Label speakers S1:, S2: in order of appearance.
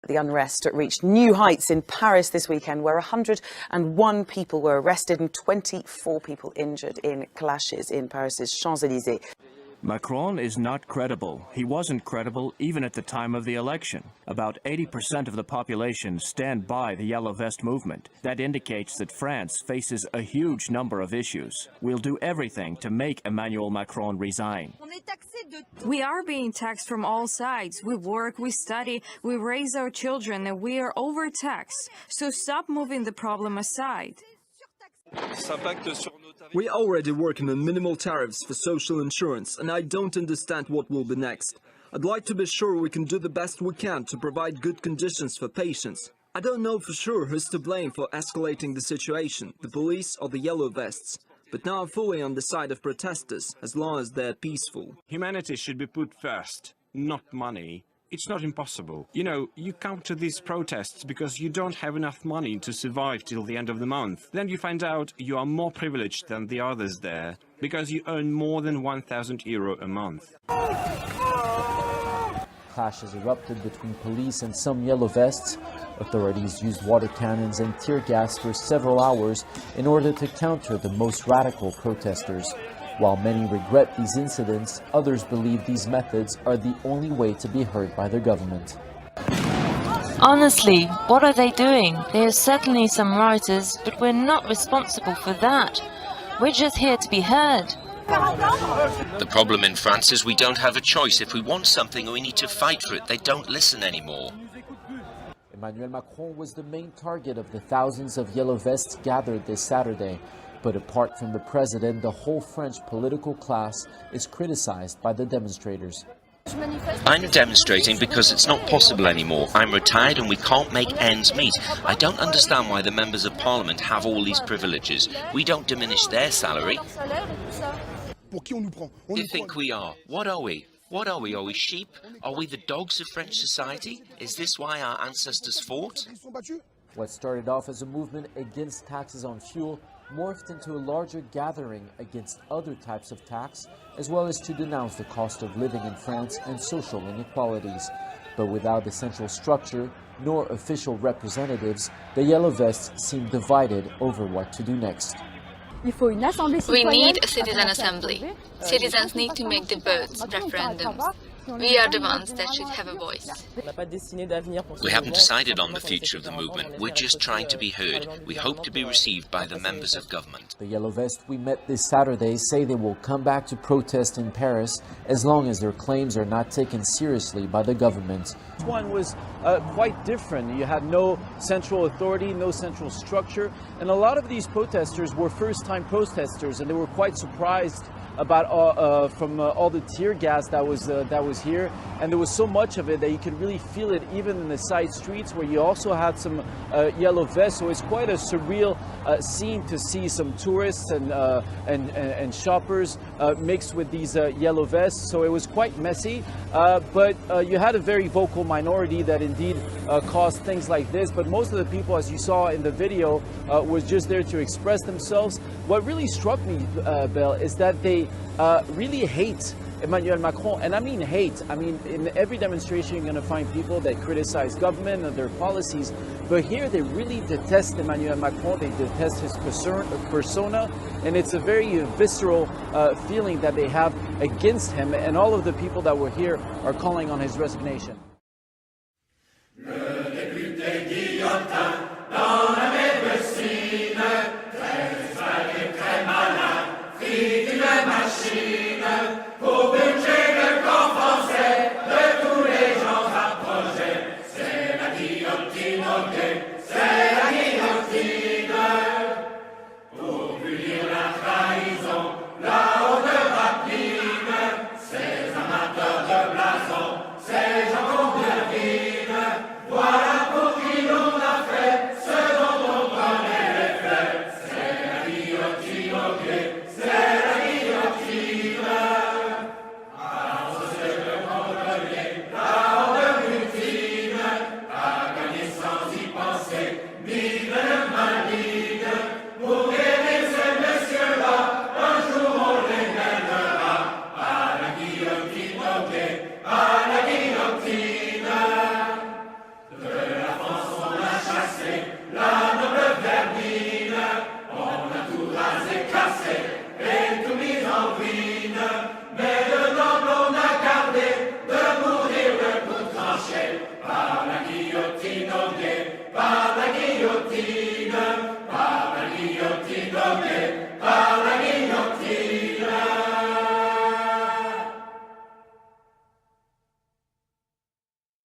S1: The unrest reached new heights in Paris this weekend, where 101 people were arrested and 24 people injured in clashes in Paris's Champs-Élysées.
S2: Macron is not credible. He wasn't credible even at the time of the election. About 80% of the population stand by the Yellow Vest movement. That indicates that France faces a huge number of issues. We'll do everything to make Emmanuel Macron resign.
S3: We are being taxed from all sides. We work, we study, we raise our children, and we are overtaxed. So stop moving the problem aside.
S4: We're already working on minimal tariffs for social insurance, and I don't understand what will be next. I'd like to be sure we can do the best we can to provide good conditions for patients. I don't know for sure who's to blame for escalating the situation, the police or the Yellow Vests. But now I'm fully on the side of protesters, as long as they're peaceful.
S5: Humanity should be put first, not money. It's not impossible. You know, you come to these protests because you don't have enough money to survive till the end of the month. Then you find out you are more privileged than the others there, because you earn more than €1,000 a month.
S6: Clashes erupted between police and some Yellow Vests. Authorities used water cannons and tear gas for several hours in order to counter the most radical protesters. While many regret these incidents, others believe these methods are the only way to be heard by their government.
S7: Honestly, what are they doing? There are certainly some rioters, but we're not responsible for that. We're just here to be heard.
S8: The problem in France is we don't have a choice. If we want something, we need to fight for it. They don't listen anymore.
S6: Emmanuel Macron was the main target of the thousands of Yellow Vests gathered this Saturday. But apart from the president, the whole French political class is criticized by the demonstrators.
S8: I'm demonstrating because it's not possible anymore. I'm retired and we can't make ends meet. I don't understand why the members of parliament have all these privileges. We don't diminish their salary. Who do you think we are? What are we? What are we? Are we sheep? Are we the dogs of French society? Is this why our ancestors fought?
S6: What started off as a movement against taxes on fuel morphed into a larger gathering against other types of tax, as well as to denounce the cost of living in France and social inequalities. But without the central structure, nor official representatives, the Yellow Vests seem divided over what to do next.
S9: We need a citizen assembly. Citizens need to make the votes, referendums. We are the ones that should have a voice.
S8: We haven't decided on the future of the movement. We're just trying to be heard. We hope to be received by the members of government.
S6: The Yellow Vests we met this Saturday say they will come back to protest in Paris as long as their claims are not taken seriously by the government.
S10: This one was quite different. You had no central authority, no central structure, and a lot of these protesters were first-time protesters, and they were quite surprised about all the tear gas that was here, and there was so much of it that you could really feel it even in the side streets where you also had some Yellow Vests. So it's quite a surreal scene to see some tourists and shoppers mixed with these Yellow Vests. So it was quite messy, but you had a very vocal minority that indeed caused things like this. But most of the people, as you saw in the video, was just there to express themselves. What really struck me, Belle, is that they really hate Emmanuel Macron, and I mean hate. I mean, in every demonstration you're going to find people that criticize government and their policies, but here they really detest Emmanuel Macron. They detest his persona, and it's a very visceral feeling that they have against him, and all of the people that were here are calling on his resignation.